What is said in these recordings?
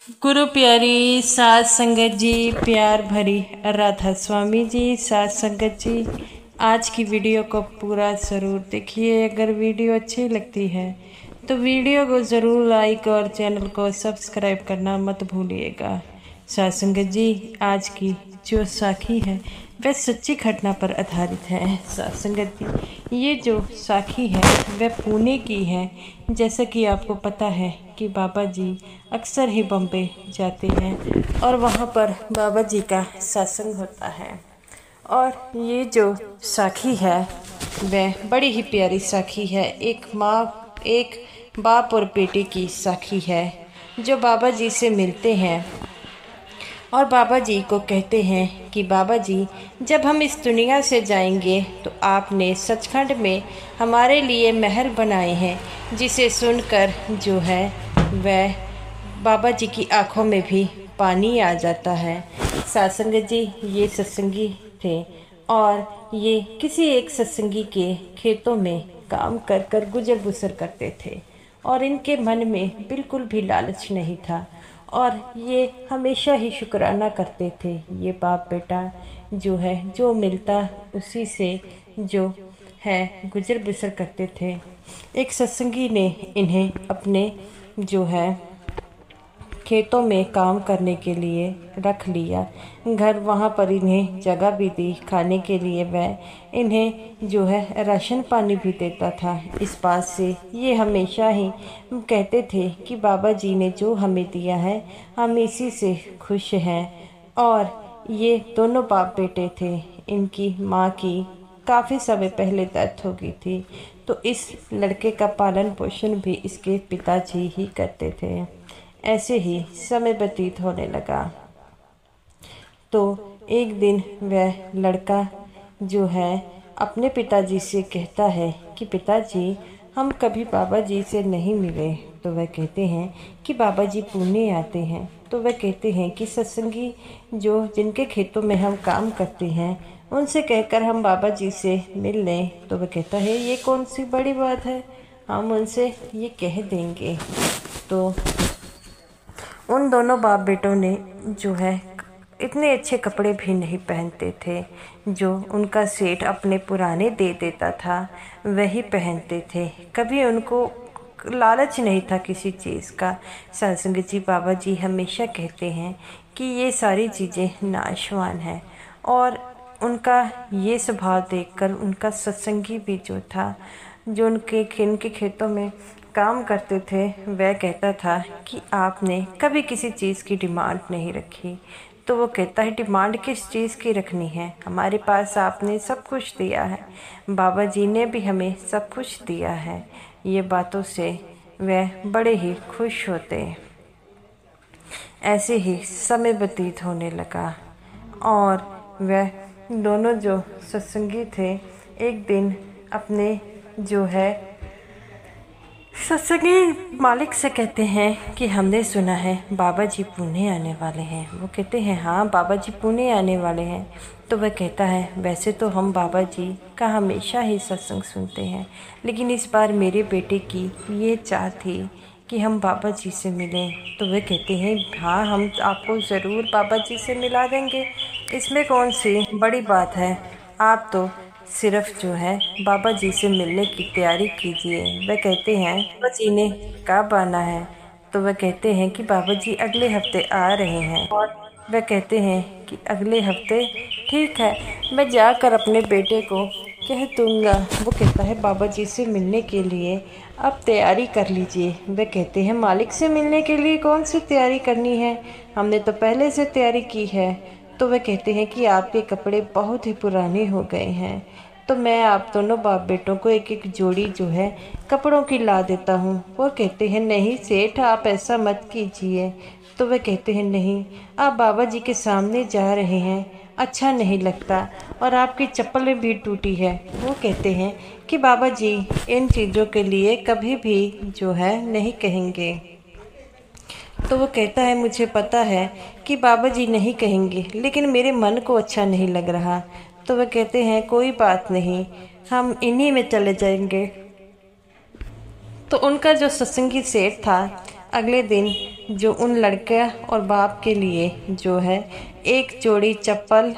गुरु प्यारी साध संगत जी, प्यार भरी राधा स्वामी जी, साध संगत जी, आज की वीडियो को पूरा ज़रूर देखिए। अगर वीडियो अच्छी लगती है तो वीडियो को ज़रूर लाइक और चैनल को सब्सक्राइब करना मत भूलिएगा। साध संगत जी, आज की जो साखी है वह सच्ची घटना पर आधारित है। साध संगत जी, ये जो साखी है वह पुणे की है। जैसा कि आपको पता है कि बाबा जी अक्सर ही बम्बे जाते हैं और वहाँ पर बाबा जी का सत्संग होता है। और ये जो साखी है वह बड़ी ही प्यारी साखी है। एक बाप और बेटे की साखी है जो बाबा जी से मिलते हैं और बाबा जी को कहते हैं कि बाबा जी, जब हम इस दुनिया से जाएंगे तो आपने सचखंड में हमारे लिए महल बनाए हैं, जिसे सुनकर जो है वह बाबा जी की आंखों में भी पानी आ जाता है। साध संगत जी, ये सत्संगी थे और ये किसी एक सत्संगी के खेतों में काम कर कर गुजर बसर करते थे और इनके मन में बिल्कुल भी लालच नहीं था और ये हमेशा ही शुक्राना करते थे। ये बाप बेटा जो है जो मिलता उसी से जो है गुजर बसर करते थे। एक सत्संगी ने इन्हें अपने जो है खेतों में काम करने के लिए रख लिया। घर वहाँ पर इन्हें जगह भी दी खाने के लिए। वह इन्हें जो है राशन पानी भी देता था। इस बात से ये हमेशा ही कहते थे कि बाबा जी ने जो हमें दिया है हम इसी से खुश हैं। और ये दोनों बाप बेटे थे। इनकी माँ की काफ़ी समय पहले डेथ हो गई थी, तो इस लड़के का पालन पोषण भी इसके पिताजी ही करते थे। ऐसे ही समय व्यतीत होने लगा तो एक दिन वह लड़का जो है अपने पिताजी से कहता है कि पिताजी, हम कभी बाबा जी से नहीं मिले। तो वह कहते हैं कि बाबा जी पुणे आते हैं। तो वह कहते हैं कि सत्संगी जो जिनके खेतों में हम काम करते हैं उनसे कहकर हम बाबा जी से मिल लें। तो वह कहता है ये कौन सी बड़ी बात है, हम उनसे ये कह देंगे। तो उन दोनों बाप बेटों ने जो है इतने अच्छे कपड़े भी नहीं पहनते थे, जो उनका सेठ अपने पुराने दे देता था वही पहनते थे। कभी उनको लालच नहीं था किसी चीज़ का। सत्संग जी बाबा जी हमेशा कहते हैं कि ये सारी चीज़ें नाशवान हैं। और उनका ये स्वभाव देखकर उनका सत्संगी भी जो था, जो इनके खेतों में काम करते थे, वह कहता था कि आपने कभी किसी चीज़ की डिमांड नहीं रखी। तो वो कहता है डिमांड किस चीज़ की रखनी है, हमारे पास आपने सब कुछ दिया है, बाबा जी ने भी हमें सब कुछ दिया है। ये बातों से वह बड़े ही खुश होते। ऐसे ही समय व्यतीत होने लगा और वह दोनों जो सत्संगी थे एक दिन अपने जो है सत्संगी मालिक से कहते हैं कि हमने सुना है बाबा जी पुणे आने वाले हैं। वो कहते हैं हाँ बाबा जी पुणे आने वाले हैं। तो वह कहता है वैसे तो हम बाबा जी का हमेशा ही सत्संग सुनते हैं, लेकिन इस बार मेरे बेटे की ये चाह थी कि हम बाबा जी से मिलें। तो वह कहते हैं हाँ हम आपको ज़रूर बाबा जी से मिला देंगे, इसमें कौन सी बड़ी बात है, आप तो सिर्फ जो है बाबा जी से मिलने की तैयारी कीजिए। वह कहते हैं बाबा जी ने कब आना है। तो वह कहते हैं कि बाबा जी अगले हफ्ते आ रहे हैं। और वह कहते हैं कि अगले हफ्ते ठीक है, मैं जाकर अपने बेटे को कह दूँगा। वो कहता है बाबा जी से मिलने के लिए अब तैयारी कर लीजिए। वह कहते हैं मालिक से मिलने के लिए कौन सी तैयारी करनी है, हमने तो पहले से तैयारी की है। तो वह कहते हैं कि आपके कपड़े बहुत ही पुराने हो गए हैं, तो मैं आप दोनों बाप बेटों को एक एक जोड़ी जो है कपड़ों की ला देता हूँ। वो कहते हैं नहीं सेठ, आप ऐसा मत कीजिए। तो वह कहते हैं नहीं, आप बाबा जी के सामने जा रहे हैं, अच्छा नहीं लगता, और आपकी चप्पलें भी टूटी है। वो कहते हैं कि बाबा जी इन चीज़ों के लिए कभी भी जो है नहीं कहेंगे। तो वो कहता है मुझे पता है कि बाबा जी नहीं कहेंगे, लेकिन मेरे मन को अच्छा नहीं लग रहा। तो वह कहते हैं कोई बात नहीं, हम इन्हीं में चले जाएंगे। तो उनका जो सत्संगी सेठ था अगले दिन जो उन लड़के और बाप के लिए जो है एक जोड़ी चप्पल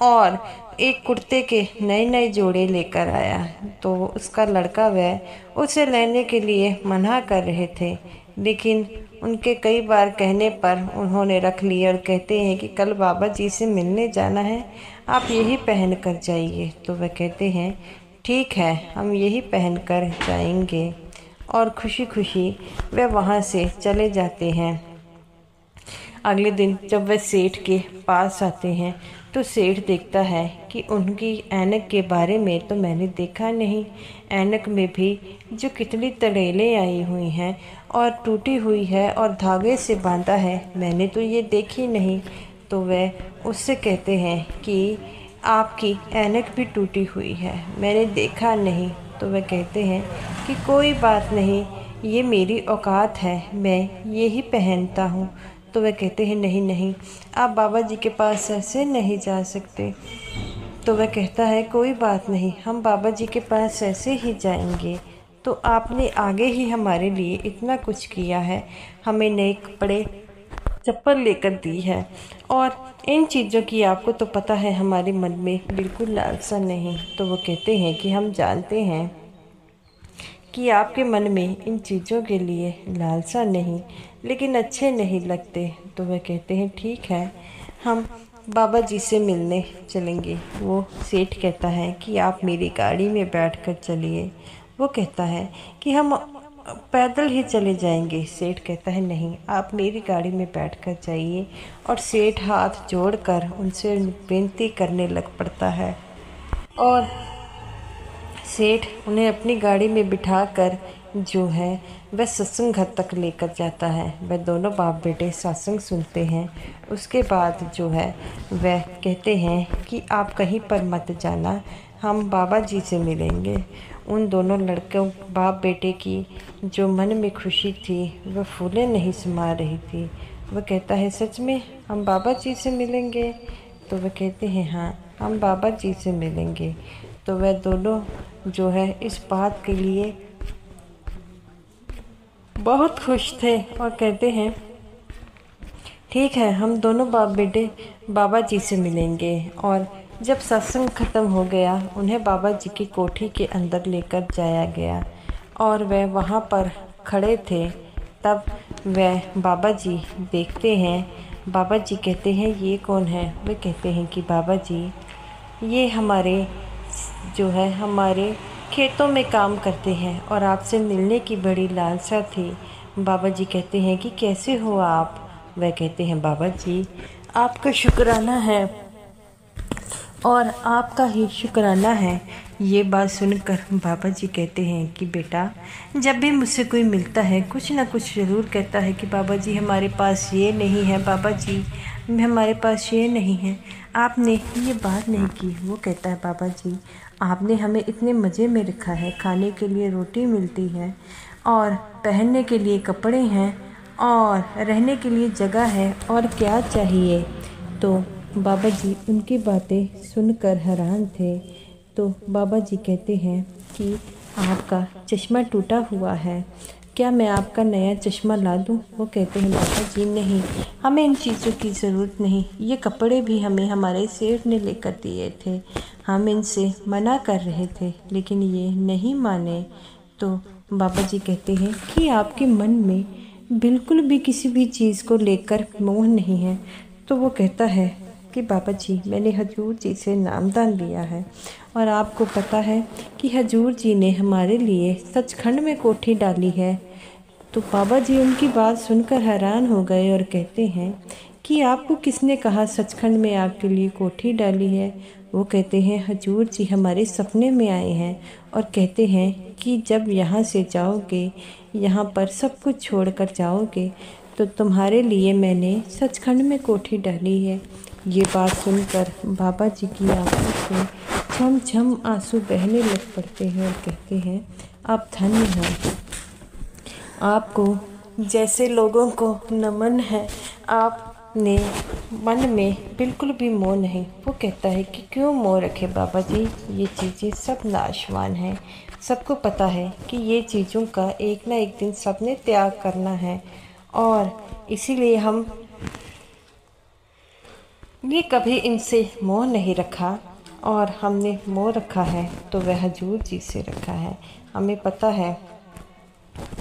और एक कुर्ते के नए नए जोड़े लेकर आया। तो उसका लड़का वह उसे लेने के लिए मना कर रहे थे, लेकिन उनके कई बार कहने पर उन्होंने रख लिए और कहते हैं कि कल बाबा जी से मिलने जाना है, आप यही पहन कर जाइए। तो वह कहते हैं ठीक है, हम यही पहन कर जाएंगे, और खुशी खुशी वह वहाँ से चले जाते हैं। अगले दिन जब वह सेठ के पास आते हैं तो सेठ देखता है कि उनकी ऐनक के बारे में तो मैंने देखा नहीं, ऐनक में भी जो कितनी तड़ेलें आई हुई हैं और टूटी हुई है और धागे से बांधा है, मैंने तो ये देखी नहीं। तो वह उससे कहते हैं कि आपकी ऐनक भी टूटी हुई है, मैंने देखा नहीं। तो वह कहते हैं कि कोई बात नहीं, ये मेरी औकात है, मैं यही पहनता हूँ। तो वह कहते हैं नहीं नहीं, आप बाबा जी के पास ऐसे नहीं जा सकते। तो वह कहता है कोई बात नहीं, हम बाबा जी के पास ऐसे ही जाएंगे। तो आपने आगे ही हमारे लिए इतना कुछ किया है, हमें नए कपड़े चप्पल लेकर दी है, और इन चीज़ों की आपको तो पता है हमारे मन में बिल्कुल लालसा नहीं। तो वो कहते हैं कि हम जानते हैं कि आपके मन में इन चीज़ों के लिए लालसा नहीं, लेकिन अच्छे नहीं लगते। तो वह कहते हैं ठीक है, हम बाबा जी से मिलने चलेंगे। वो सेठ कहता है कि आप मेरी गाड़ी में बैठकर चलिए। वो कहता है कि हम पैदल ही चले जाएंगे। सेठ कहता है नहीं, आप मेरी गाड़ी में बैठकर जाइए। और सेठ हाथ जोड़कर उनसे विनती करने लग पड़ता है, और सेठ उन्हें अपनी गाड़ी में बिठाकर जो है वह सत्संग घर तक लेकर जाता है। वह दोनों बाप बेटे सत्संग सुनते हैं। उसके बाद जो है वह कहते हैं कि आप कहीं पर मत जाना, हम बाबा जी से मिलेंगे। उन दोनों लड़कों बाप बेटे की जो मन में खुशी थी वह फूले नहीं समा रही थी। वह कहता है सच में हम बाबा जी से मिलेंगे? तो वह कहते हैं हाँ, हम बाबा जी से मिलेंगे। तो वह दोनों जो है इस बात के लिए बहुत खुश थे और कहते हैं ठीक है, हम दोनों बाप बेटे बाबा जी से मिलेंगे। और जब सत्संग खत्म हो गया, उन्हें बाबा जी की कोठी के अंदर लेकर जाया गया और वह वहाँ पर खड़े थे। तब वह बाबा जी देखते हैं। बाबा जी कहते हैं ये कौन है? वे कहते हैं कि बाबा जी ये हमारे जो है हमारे खेतों में काम करते हैं और आपसे मिलने की बड़ी लालसा थी। बाबा जी कहते हैं कि कैसे हो आप? वह कहते हैं बाबा जी आपका शुक्राना है और आपका ही शुक्राना है। ये बात सुनकर बाबा जी कहते हैं कि बेटा जब भी मुझसे कोई मिलता है कुछ ना कुछ ज़रूर कहता है कि बाबा जी हमारे पास ये नहीं है, बाबा जी हमारे पास ये नहीं है, आपने ये बात नहीं की। वो कहता है बाबा जी आपने हमें इतने मज़े में रखा है, खाने के लिए रोटी मिलती है और पहनने के लिए कपड़े हैं और रहने के लिए जगह है, और क्या चाहिए। तो बाबा जी उनकी बातें सुनकर हैरान थे। तो बाबा जी कहते हैं कि आपका चश्मा टूटा हुआ है, क्या मैं आपका नया चश्मा ला दूं? वो कहते हैं बाबा जी नहीं, हमें इन चीज़ों की ज़रूरत नहीं, ये कपड़े भी हमें हमारे सेठ ने लेकर दिए थे, हम इनसे मना कर रहे थे लेकिन ये नहीं माने। तो बाबा जी कहते हैं कि आपके मन में बिल्कुल भी किसी भी चीज़ को लेकर मोह नहीं है। तो वो कहता है कि बाबा जी मैंने हजूर जी से नामदान लिया है और आपको पता है कि हजूर जी ने हमारे लिए सचखंड में कोठी डाली है। तो बाबा जी उनकी बात सुनकर हैरान हो गए और कहते हैं कि आपको किसने कहा सचखंड में आपके लिए कोठी डाली है? वो कहते हैं हजूर जी हमारे सपने में आए हैं और कहते हैं कि जब यहाँ से जाओगे, यहाँ पर सब कुछ छोड़कर जाओगे, तो तुम्हारे लिए मैंने सचखंड में कोठी डाली है। ये बात सुनकर बाबा जी की आंखों से छम छम आंसू बहने लग पड़ते हैं और कहते हैं आप धन्य हैं, आपको जैसे लोगों को नमन है, आपने मन में बिल्कुल भी मोह नहीं। वो कहता है कि क्यों मोह रखे बाबा जी, ये चीज़ें सब नाशवान हैं, सबको पता है कि ये चीज़ों का एक ना एक दिन सबने त्याग करना है। और इसीलिए हम ने कभी इनसे मोह नहीं रखा, और हमने मोह रखा है तो वह हजूर जी से रखा है। हमें पता है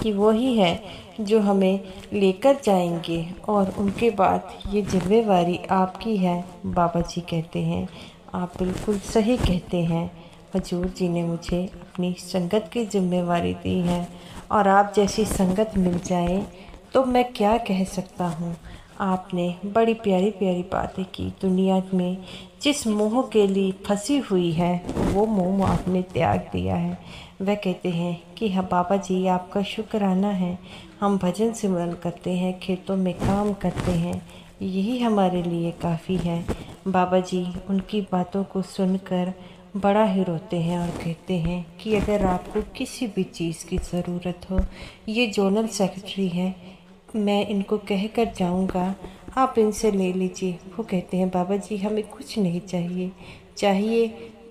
कि वो ही है जो हमें लेकर जाएंगे, और उनके बाद ये जिम्मेवारी आपकी है। बाबा जी कहते हैं, आप बिल्कुल सही कहते हैं, हजूर जी ने मुझे अपनी संगत की जिम्मेवारी दी है, और आप जैसी संगत मिल जाए तो मैं क्या कह सकता हूँ। आपने बड़ी प्यारी प्यारी बातें की। दुनिया में जिस मोह के लिए फंसी हुई है वो मोह आपने त्याग दिया है। वह कहते हैं कि हाँ बाबा जी, आपका शुक्राना है। हम भजन सिमरन करते हैं, खेतों में काम करते हैं, यही हमारे लिए काफ़ी है। बाबा जी उनकी बातों को सुनकर बड़ा ही रोते हैं और कहते हैं कि अगर आपको किसी भी चीज़ की ज़रूरत हो, ये जोनल सेक्रेटरी हैं, मैं इनको कह कर जाऊँगा, आप इनसे ले लीजिए। वो कहते हैं बाबा जी हमें कुछ नहीं चाहिए,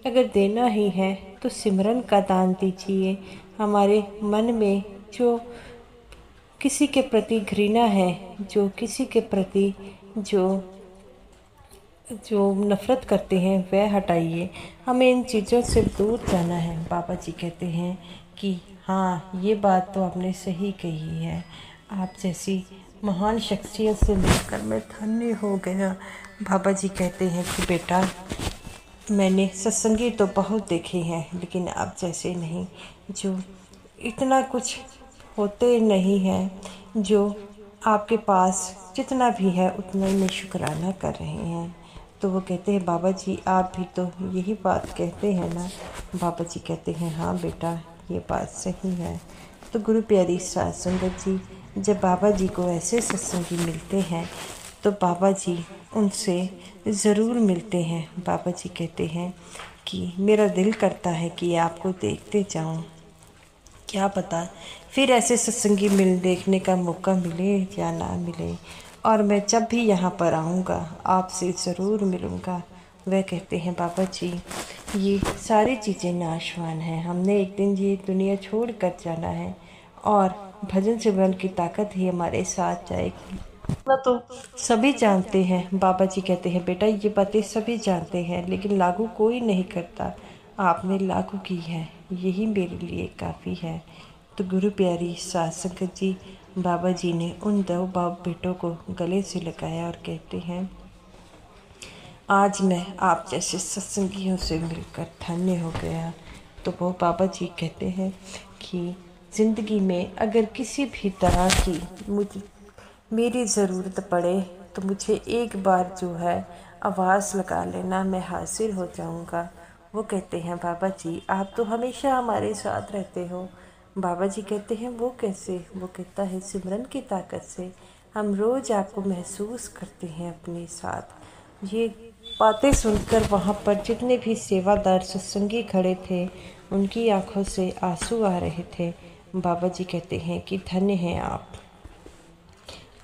अगर देना ही है तो सिमरन का दान दीजिए। हमारे मन में जो किसी के प्रति घृणा है, जो किसी के प्रति जो जो नफ़रत करते हैं वह हटाइए, हमें इन चीज़ों से दूर जाना है। बाबा जी कहते हैं कि हाँ, ये बात तो आपने सही कही है, आप जैसी महान शख्सियत से मिलकर मैं धन्य हो गया। बाबा जी कहते हैं कि बेटा, मैंने सत्संगी तो बहुत देखे हैं, लेकिन आप जैसे नहीं, जो इतना कुछ होते नहीं हैं, जो आपके पास जितना भी है उतना ही में शुक्राना कर रहे हैं। तो वो कहते हैं बाबा जी आप भी तो यही बात कहते हैं ना। बाबा जी कहते हैं हाँ बेटा, ये बात सही है। तो गुरु प्यारी साध संगत जी, जब बाबा जी को ऐसे सत्संगी मिलते हैं तो बाबा जी उनसे ज़रूर मिलते हैं। बाबा जी कहते हैं कि मेरा दिल करता है कि आपको देखते जाऊं, क्या पता फिर ऐसे सत्संगी देखने का मौका मिले या ना मिले, और मैं जब भी यहाँ पर आऊँगा आपसे ज़रूर मिलूँगा। वह कहते हैं बाबा जी ये सारी चीज़ें नाशवान हैं, हमने एक दिन ये दुनिया छोड़ कर जाना है, और भजन सिमरन की ताकत ही हमारे साथ जाएगी। ना तो सभी जानते हैं। बाबा जी कहते हैं बेटा, ये बातें सभी जानते हैं लेकिन लागू कोई नहीं करता, आपने लागू की है, यही मेरे लिए काफ़ी है। तो गुरु प्यारी साध संगत जी, बाबा जी ने उन दो बाप बेटों को गले से लगाया और कहते हैं आज मैं आप जैसे सत्संगियों से मिलकर धन्य हो गया। तो वो बाबा जी कहते हैं कि ज़िंदगी में अगर किसी भी तरह की मेरी ज़रूरत पड़े तो मुझे एक बार जो है आवाज़ लगा लेना, मैं हाजिर हो जाऊंगा। वो कहते हैं बाबा जी आप तो हमेशा हमारे साथ रहते हो। बाबा जी कहते हैं वो कैसे? वो कहता है सिमरन की ताकत से हम रोज़ आपको महसूस करते हैं अपने साथ। ये बातें सुनकर वहाँ पर जितने भी सेवादार सत्संगी खड़े थे उनकी आंखों से आंसू आ रहे थे। बाबा जी कहते हैं कि धन्य हैं आप,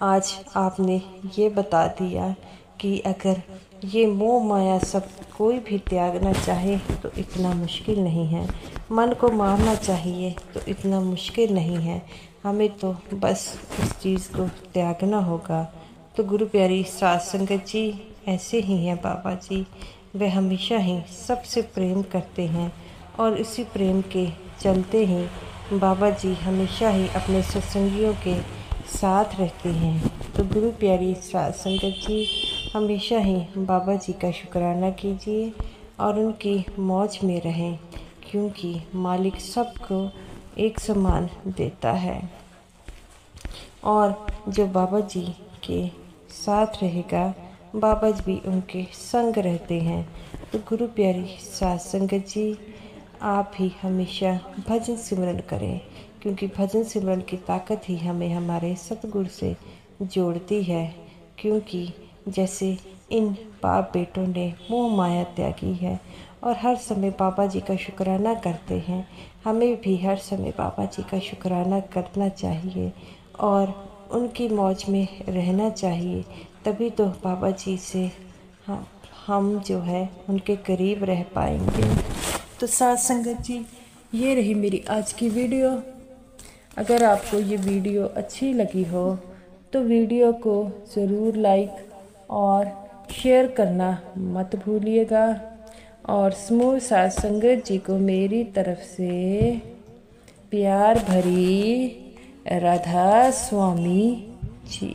आज आपने ये बता दिया कि अगर ये मोह माया सब कोई भी त्यागना चाहे तो इतना मुश्किल नहीं है, मन को मारना चाहिए तो इतना मुश्किल नहीं है, हमें तो बस इस चीज़ को त्यागना होगा। तो गुरु प्यारी साध संगत जी ऐसे ही हैं बाबा जी, वे हमेशा ही सबसे प्रेम करते हैं, और इसी प्रेम के चलते ही बाबा जी हमेशा ही अपने सत्संगियों के साथ रहते हैं। तो गुरु प्यारी साध संगत जी हमेशा ही बाबा जी का शुक्राना कीजिए और उनकी मौज में रहें, क्योंकि मालिक सबको एक समान देता है, और जो बाबा जी के साथ रहेगा बाबा जी भी उनके संग रहते हैं। तो गुरु प्यारी साध संगत जी आप भी हमेशा भजन सिमरन करें, क्योंकि भजन सिमरन की ताकत ही हमें हमारे सतगुरु से जोड़ती है। क्योंकि जैसे इन बाप बेटों ने मोह माया त्यागी है और हर समय बाबा जी का शुक्राना करते हैं, हमें भी हर समय बाबा जी का शुक्राना करना चाहिए और उनकी मौज में रहना चाहिए। तभी तो बाबा जी से हम जो है उनके करीब रह पाएंगे। तो साथ संगत जी, ये रही मेरी आज की वीडियो। अगर आपको ये वीडियो अच्छी लगी हो तो वीडियो को ज़रूर लाइक और शेयर करना मत भूलिएगा। और समूह साथ संगत जी को मेरी तरफ से प्यार भरी राधा स्वामी जी।